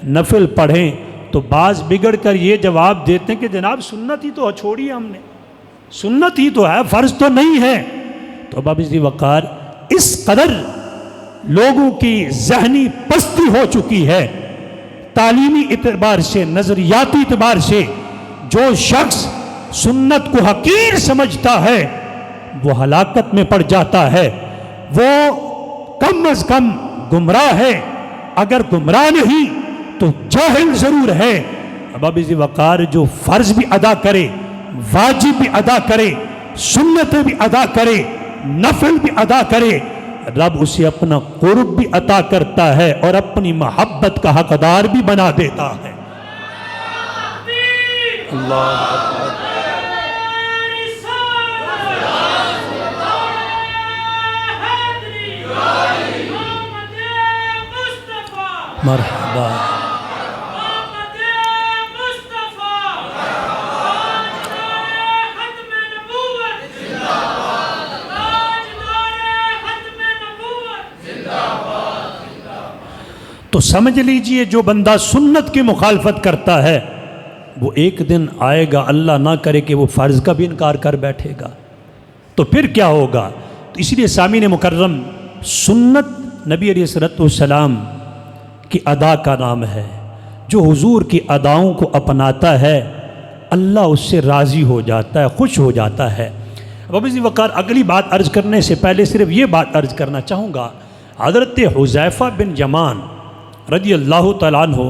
نفل پڑھیں، تو بعض بگڑ کر یہ جواب دیتے ہیں کہ جناب سنت ہی تو چھوڑی ہم نے، سنت ہی تو ہے، فرض تو نہیں ہے۔ تو اب ذی وقار اس قدر لوگوں کی ذہنی پستی ہو چکی ہے، تعلیمی اعتبار سے، نظریاتی اعتبار سے، جو شخص سنت کو حقیر سمجھتا ہے وہ ہلاکت میں پڑ جاتا ہے، وہ کم از کم گمراہ ہے، اگر گمراہ نہیں تو جاہل ضرور ہے۔ اب ذی وقار جو فرض بھی ادا کرے، واجب بھی ادا کرے، سنتیں بھی ادا کرے، نفل بھی ادا کرے، رب اسے اپنا قرب بھی عطا کرتا ہے اور اپنی محبت کا حقدار بھی بنا دیتا ہے۔ اللہ مرحبا۔ تو سمجھ لیجئے جو بندہ سنت کی مخالفت کرتا ہے وہ ایک دن آئے گا، اللہ نہ کرے کہ وہ فرض کا بھی انکار کر بیٹھے گا، تو پھر کیا ہوگا؟ تو اس لیے سامعین مکرم، سنت نبی علیہ الصلوۃ والسلام کی ادا کا نام ہے۔ جو حضور کی اداؤں کو اپناتا ہے اللہ اس سے راضی ہو جاتا ہے، خوش ہو جاتا ہے۔ اب ذی وقار اگلی بات عرض کرنے سے پہلے صرف یہ بات عرض کرنا چاہوں گا، حضرت حذیفہ بن یمان رضی اللہ تعالیٰ عنہ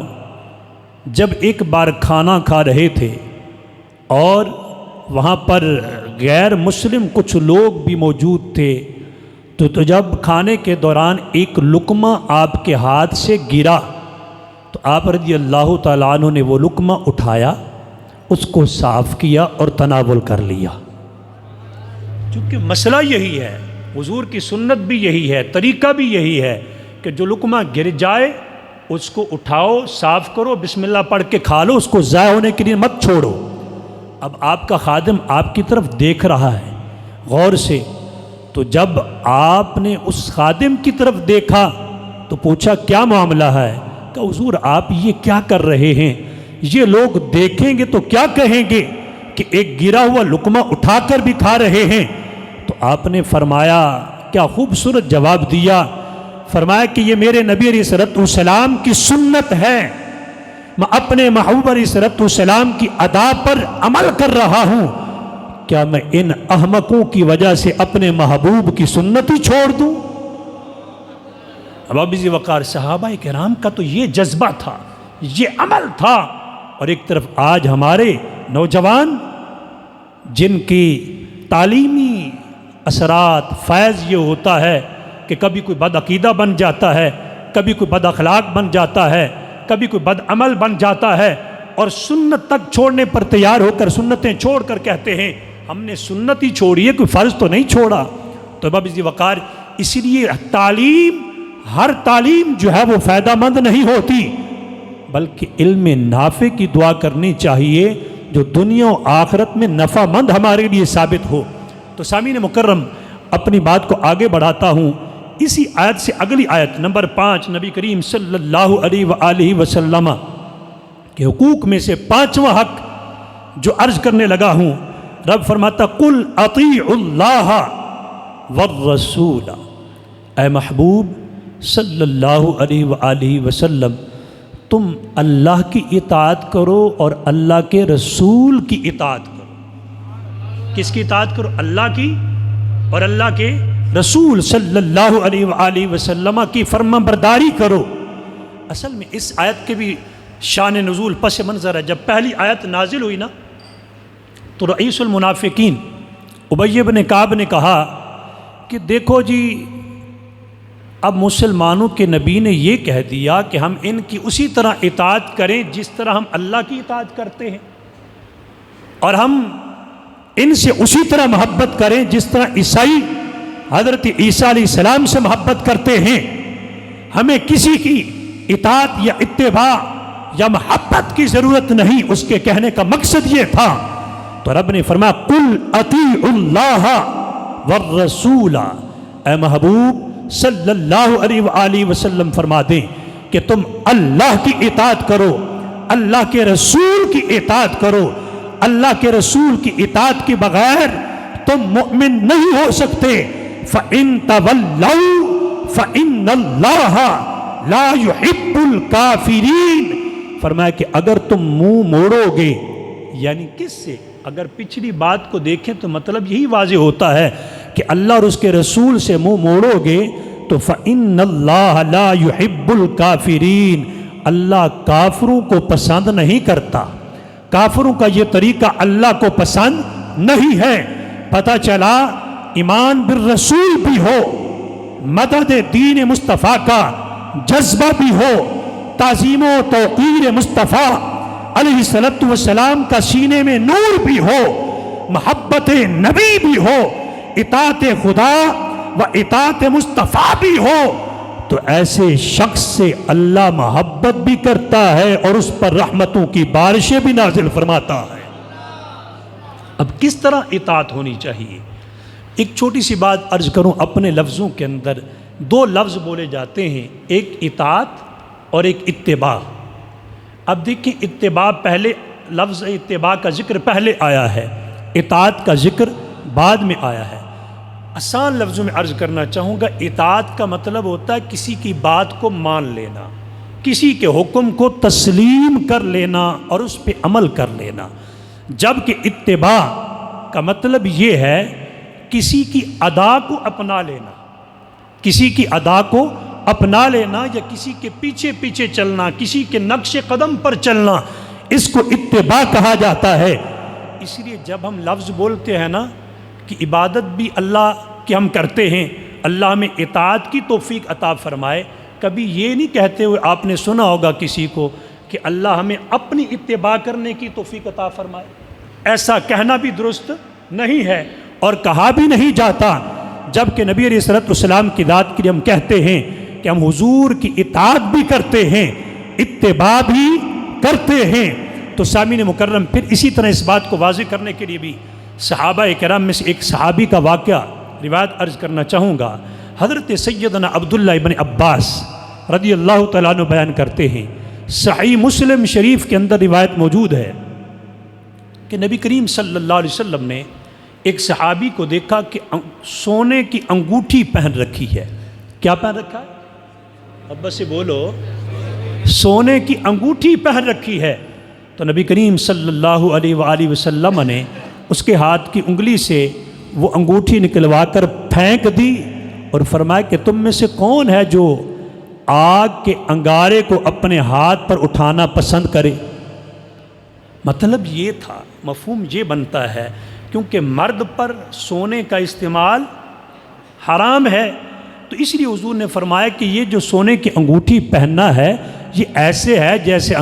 جب ایک بار کھانا کھا رہے تھے اور وہاں پر غیر مسلم کچھ لوگ بھی موجود تھے، تو جب کھانے کے دوران ایک لقمہ آپ کے ہاتھ سے گرا تو آپ رضی اللہ تعالیٰ عنہ نے وہ لقمہ اٹھایا، اس کو صاف کیا اور تناول کر لیا۔ چونکہ مسئلہ یہی ہے، حضور کی سنت بھی یہی ہے، طریقہ بھی یہی ہے کہ جو لقمہ گر جائے اس کو اٹھاؤ، صاف کرو، بسم اللہ پڑھ کے کھا لو، اس کو ضائع ہونے کے لیے مت چھوڑو۔ اب آپ کا خادم آپ کی طرف دیکھ رہا ہے غور سے، تو جب آپ نے اس خادم کی طرف دیکھا تو پوچھا کیا معاملہ ہے؟ کہ حضور آپ یہ کیا کر رہے ہیں؟ یہ لوگ دیکھیں گے تو کیا کہیں گے کہ ایک گرا ہوا لقمہ اٹھا کر بھی کھا رہے ہیں؟ تو آپ نے فرمایا، کیا خوبصورت جواب دیا، فرمایا کہ یہ میرے نبی علیہ الصلوۃ والسلام کی سنت ہے، میں اپنے محبوب علیہ الصلوۃ والسلام کی ادا پر عمل کر رہا ہوں، کیا میں ان احمقوں کی وجہ سے اپنے محبوب کی سنت ہی چھوڑ دوں؟ اب ذی وقار صحابہ کرام کا تو یہ جذبہ تھا، یہ عمل تھا، اور ایک طرف آج ہمارے نوجوان جن کی تعلیمی اثرات فیض یہ ہوتا ہے کہ کبھی کوئی بد عقیدہ بن جاتا ہے، کبھی کوئی بد اخلاق بن جاتا ہے، کبھی کوئی بد عمل بن جاتا ہے، اور سنت تک چھوڑنے پر تیار ہو کر سنتیں چھوڑ کر کہتے ہیں ہم نے سنت ہی چھوڑی ہے، کوئی فرض تو نہیں چھوڑا۔ تو اب ذی وقار اسی لیے تعلیم، ہر تعلیم جو ہے وہ فائدہ مند نہیں ہوتی، بلکہ علم نافع کی دعا کرنی چاہیے جو دنیا و آخرت میں نفع مند ہمارے لیے ثابت ہو۔ تو سامعین مکرم، اپنی بات کو آگے بڑھاتا ہوں، اسی آیت سے اگلی آیت نمبر 5 نبی کریم صلی اللہ علیہ وآلہ وسلم کے حقوق میں سے 5واں حق جو عرض کرنے لگا ہوں، رب فرماتا قل اطیعوا اللہ والرسول، اے محبوب صلی اللہ علیہ وآلہ وسلم تم اللہ کی اطاعت کرو اور اللہ کے رسول کی اطاعت کرو۔ کس کی اطاعت کرو؟ اللہ کی اور اللہ کے رسول صلی اللہ علیہ وآلہ وسلم کی فرمان برداری کرو۔ اصل میں اس آیت کے بھی شان نزول پس منظر ہے۔ جب پہلی آیت نازل ہوئی نا تو رئیس المنافقین ابی بن کعب نے کہا کہ دیکھو جی اب مسلمانوں کے نبی نے یہ کہہ دیا کہ ہم ان کی اسی طرح اطاعت کریں جس طرح ہم اللہ کی اطاعت کرتے ہیں، اور ہم ان سے اسی طرح محبت کریں جس طرح عیسائی حضرت عیسیٰ علیہ السلام سے محبت کرتے ہیں۔ ہمیں کسی کی اطاعت یا اتباع یا محبت کی ضرورت نہیں۔ اس کے کہنے کا مقصد یہ تھا، تو رب نے فرمایا قل اطیعوا اللہ والرسول، اے محبوب صلی اللہ علیہ وآلہ وسلم فرما دیں کہ تم اللہ کی اطاعت کرو، اللہ کے رسول کی اطاعت کرو۔ اللہ کے رسول کی اطاعت کے بغیر تم مؤمن نہیں ہو سکتے۔ فَإِن تَوَلَّوْا فَإِنَّ اللَّهَ لَا يُحِبُّ الْكَافِرِينَ، فرمایا کہ اگر تم منہ موڑو گے، یعنی کس سے؟ اگر پچھلی بات کو دیکھیں تو مطلب یہی واضح ہوتا ہے کہ اللہ اور اس کے رسول سے منہ موڑو گے تو فَإِنَّ اللَّهَ لَا يُحِبُّ الْكَافِرِينَ، اللہ کافروں کو پسند نہیں کرتا۔ کافروں کا یہ طریقہ اللہ کو پسند نہیں ہے۔ پتہ چلا ایمان بالرسول بھی ہو، مدد دین مصطفیٰ کا جذبہ بھی ہو، تعظیم و توقیر مصطفیٰ علیہ السلام کا سینے میں نور بھی ہو، محبت نبی بھی ہو، اطاعت خدا و اطاعت مصطفیٰ بھی ہو، تو ایسے شخص سے اللہ محبت بھی کرتا ہے اور اس پر رحمتوں کی بارشیں بھی نازل فرماتا ہے۔ اب کس طرح اطاعت ہونی چاہیے؟ ایک چھوٹی سی بات عرض کروں، اپنے لفظوں کے اندر دو لفظ بولے جاتے ہیں، ایک اطاعت اور ایک اتباع۔ اب دیکھیں اتباع پہلے، لفظ اتباع کا ذکر پہلے آیا ہے، اطاعت کا ذکر بعد میں آیا ہے۔ آسان لفظوں میں عرض کرنا چاہوں گا، اطاعت کا مطلب ہوتا ہے کسی کی بات کو مان لینا، کسی کے حکم کو تسلیم کر لینا اور اس پہ عمل کر لینا، جبکہ اتباع کا مطلب یہ ہے کسی کی ادا کو اپنا لینا، کسی کی ادا کو اپنا لینا یا کسی کے پیچھے پیچھے چلنا، کسی کے نقش قدم پر چلنا، اس کو اتباع کہا جاتا ہے۔ اس لیے جب ہم لفظ بولتے ہیں نا کہ عبادت بھی اللہ کی ہم کرتے ہیں، اللہ ہمیں اطاعت کی توفیق عطا فرمائے، کبھی یہ نہیں کہتے ہوئے آپ نے سنا ہوگا کسی کو کہ اللہ ہمیں اپنی اتباع کرنے کی توفیق عطا فرمائے۔ ایسا کہنا بھی درست نہیں ہے اور کہا بھی نہیں جاتا، جبکہ نبی علیہ الصلوۃ والسلام کی ذات کے لیے ہم کہتے ہیں کہ ہم حضور کی اطاعت بھی کرتے ہیں، اتباع بھی کرتے ہیں۔ تو سامعین مکرم، پھر اسی طرح اس بات کو واضح کرنے کے لیے بھی صحابہ کرام میں سے ایک صحابی کا واقعہ روایت عرض کرنا چاہوں گا۔ حضرت سیدنا عبداللہ ابن عباس رضی اللہ تعالیٰ عنہ بیان کرتے ہیں، صحیح مسلم شریف کے اندر روایت موجود ہے کہ نبی کریم صلی اللہ علیہ وسلم نے ایک صحابی کو دیکھا کہ سونے کی انگوٹھی پہن رکھی ہے۔ کیا پہن رکھا ہے؟ ابا سے بولو، سونے کی انگوٹھی پہن رکھی ہے۔ تو نبی کریم صلی اللہ علیہ وآلہ وسلم نے اس کے ہاتھ کی انگلی سے وہ انگوٹھی نکلوا کر پھینک دی اور فرمایا کہ تم میں سے کون ہے جو آگ کے انگارے کو اپنے ہاتھ پر اٹھانا پسند کرے؟ مطلب یہ تھا، مفہوم یہ بنتا ہے کیونکہ مرد پر سونے کا استعمال حرام ہے، تو اس لیے حضور نے فرمایا کہ یہ جو سونے کی انگوٹھی پہننا ہے یہ ایسے ہے جیسے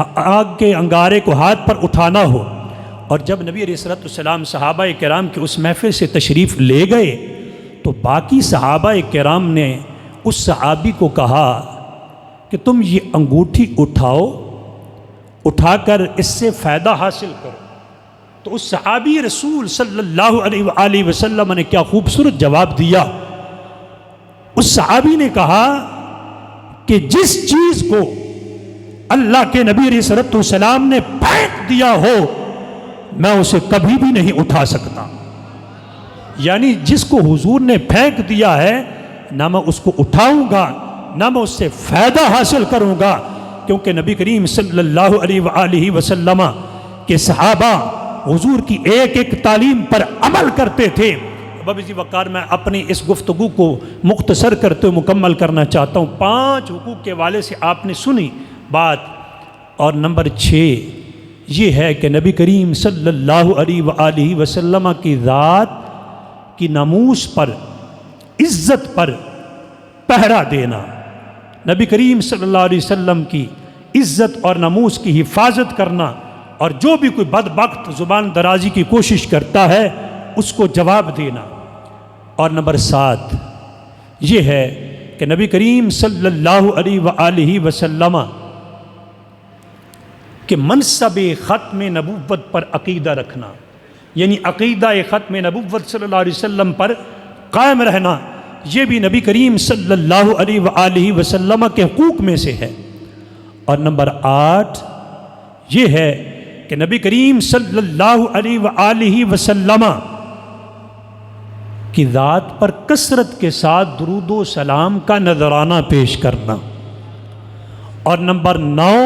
آگ کے انگارے کو ہاتھ پر اٹھانا ہو۔ اور جب نبی علیہ الصلوۃ والسلام صحابہ کرام کے اس محفل سے تشریف لے گئے تو باقی صحابہ کرام نے اس صحابی کو کہا کہ تم یہ انگوٹھی اٹھاؤ، اٹھا کر اس سے فائدہ حاصل کرو۔ تو اس صحابی رسول صلی اللہ علیہ وآلہ وسلم نے کیا خوبصورت جواب دیا۔ اس صحابی نے کہا کہ جس چیز کو اللہ کے نبی علیہ الصلوۃ والسلام نے پھینک دیا ہو میں اسے کبھی بھی نہیں اٹھا سکتا، یعنی جس کو حضور نے پھینک دیا ہے نہ میں اس کو اٹھاؤں گا نہ میں اس سے فائدہ حاصل کروں گا، کیونکہ نبی کریم صلی اللہ علیہ وآلہ وسلم کے صحابہ حضور کی ایک ایک تعلیم پر عمل کرتے تھے۔ اب اسی وقار میں اپنی اس گفتگو کو مختصر کرتے ہوئے مکمل کرنا چاہتا ہوں۔ 5 حقوق کے والے سے آپ نے سنی بات، اور نمبر 6 یہ ہے کہ نبی کریم صلی اللہ علیہ وآلہ وسلم کی ذات کی ناموس پر، عزت پر پہرا دینا، نبی کریم صلی اللہ علیہ وسلم کی عزت اور ناموس کی حفاظت کرنا، اور جو بھی کوئی بدبخت زبان درازی کی کوشش کرتا ہے اس کو جواب دینا۔ اور نمبر 7 یہ ہے کہ نبی کریم صلی اللہ علیہ وآلہ وسلم کہ منصب ختم نبوت پر عقیدہ رکھنا، یعنی عقیدہ ختم نبوت صلی اللہ علیہ وسلم پر قائم رہنا، یہ بھی نبی کریم صلی اللہ علیہ وآلہ وسلم کے حقوق میں سے ہے۔ اور نمبر 8 یہ ہے کہ نبی کریم صلی اللہ علیہ وآلہ وسلم کی ذات پر کثرت کے ساتھ درود و سلام کا نذرانہ پیش کرنا۔ اور نمبر 9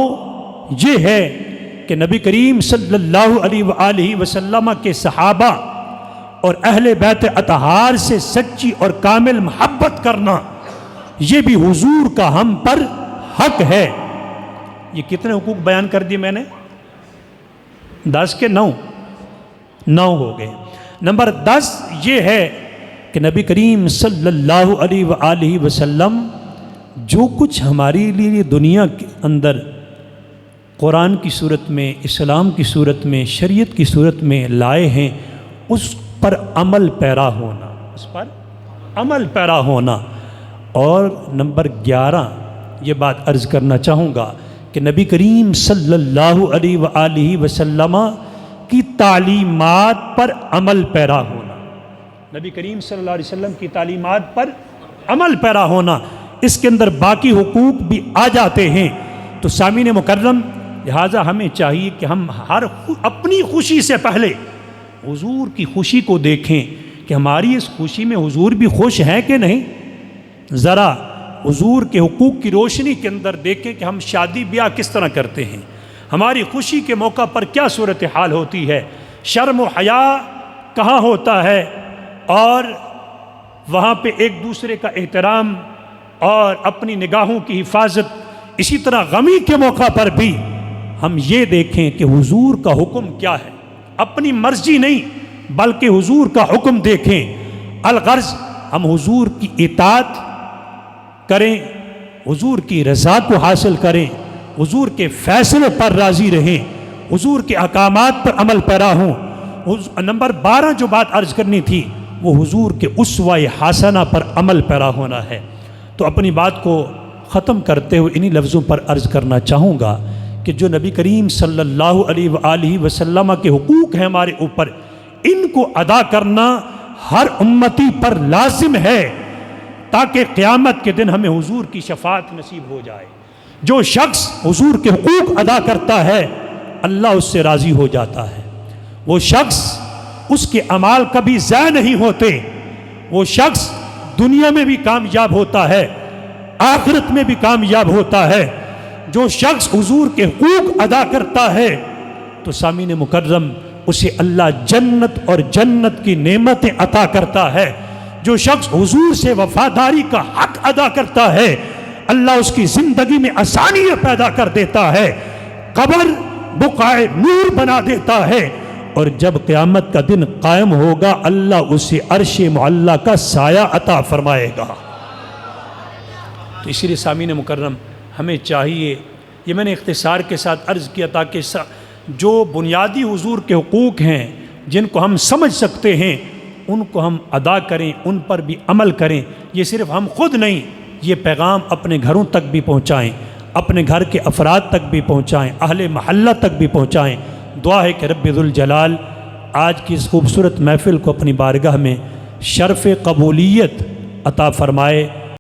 یہ ہے کہ نبی کریم صلی اللہ علیہ وآلہ وسلم کے صحابہ اور اہل بیت اطہار سے سچی اور کامل محبت کرنا، یہ بھی حضور کا ہم پر حق ہے۔ یہ کتنے حقوق بیان کر دیے میں نے؟ 10 کے 9 ہو گئے۔ نمبر 10 یہ ہے کہ نبی کریم صلی اللہ علیہ وآلہ وسلم جو کچھ ہمارے لیے دنیا کے اندر قرآن کی صورت میں، اسلام کی صورت میں، شریعت کی صورت میں لائے ہیں، اس پر عمل پیرا ہونا، اس پر عمل پیرا ہونا۔ اور نمبر 11 یہ بات عرض کرنا چاہوں گا کہ نبی کریم صلی اللہ علیہ وآلہ وسلم کی تعلیمات پر عمل پیرا ہونا، نبی کریم صلی اللہ علیہ وسلم کی تعلیمات پر عمل پیرا ہونا، اس کے اندر باقی حقوق بھی آ جاتے ہیں۔ تو سامعین مکرم، لہٰذا ہمیں چاہیے کہ ہم اپنی خوشی سے پہلے حضور کی خوشی کو دیکھیں کہ ہماری اس خوشی میں حضور بھی خوش ہیں کہ نہیں۔ ذرا حضور کے حقوق کی روشنی کے اندر دیکھیں کہ ہم شادی بیاہ کس طرح کرتے ہیں، ہماری خوشی کے موقع پر کیا صورتحال ہوتی ہے، شرم و حیا کہاں ہوتا ہے، اور وہاں پہ ایک دوسرے کا احترام اور اپنی نگاہوں کی حفاظت۔ اسی طرح غمی کے موقع پر بھی ہم یہ دیکھیں کہ حضور کا حکم کیا ہے، اپنی مرضی نہیں بلکہ حضور کا حکم دیکھیں۔ الغرض ہم حضور کی اطاعت کریں، حضور کی رضا کو حاصل کریں، حضور کے فیصلے پر راضی رہیں، حضور کے احکامات پر عمل پیرا ہوں۔ نمبر 12 جو بات عرض کرنی تھی وہ حضور کے اسوہ حسنہ پر عمل پیرا ہونا ہے۔ تو اپنی بات کو ختم کرتے ہوئے انہی لفظوں پر عرض کرنا چاہوں گا کہ جو نبی کریم صلی اللہ علیہ وآلہ وسلم کے حقوق ہیں ہمارے اوپر، ان کو ادا کرنا ہر امتی پر لازم ہے تاکہ قیامت کے دن ہمیں حضور کی شفاعت نصیب ہو جائے۔ جو شخص حضور کے حقوق ادا کرتا ہے اللہ اس سے راضی ہو جاتا ہے، وہ شخص اس کے اعمال کبھی ضائع نہیں ہوتے، وہ شخص دنیا میں بھی کامیاب ہوتا ہے، آخرت میں بھی کامیاب ہوتا ہے۔ جو شخص حضور کے حقوق ادا کرتا ہے تو سامعین مکرم اسے اللہ جنت اور جنت کی نعمتیں عطا کرتا ہے۔ جو شخص حضور سے وفاداری کا حق ادا کرتا ہے اللہ اس کی زندگی میں آسانیاں پیدا کر دیتا ہے، قبر بقعہ نور بنا دیتا ہے، اور جب قیامت کا دن قائم ہوگا اللہ اسے عرش معلیٰ کا سایہ عطا فرمائے گا۔ تو اسی لیے سامعین مکرم ہمیں چاہیے، یہ میں نے اختصار کے ساتھ عرض کیا تاکہ جو بنیادی حضور کے حقوق ہیں جن کو ہم سمجھ سکتے ہیں ان کو ہم ادا کریں، ان پر بھی عمل کریں۔ یہ صرف ہم خود نہیں، یہ پیغام اپنے گھروں تک بھی پہنچائیں، اپنے گھر کے افراد تک بھی پہنچائیں، اہل محلہ تک بھی پہنچائیں۔ دعا ہے کہ رب ذوالجلال آج کی اس خوبصورت محفل کو اپنی بارگاہ میں شرف قبولیت عطا فرمائے۔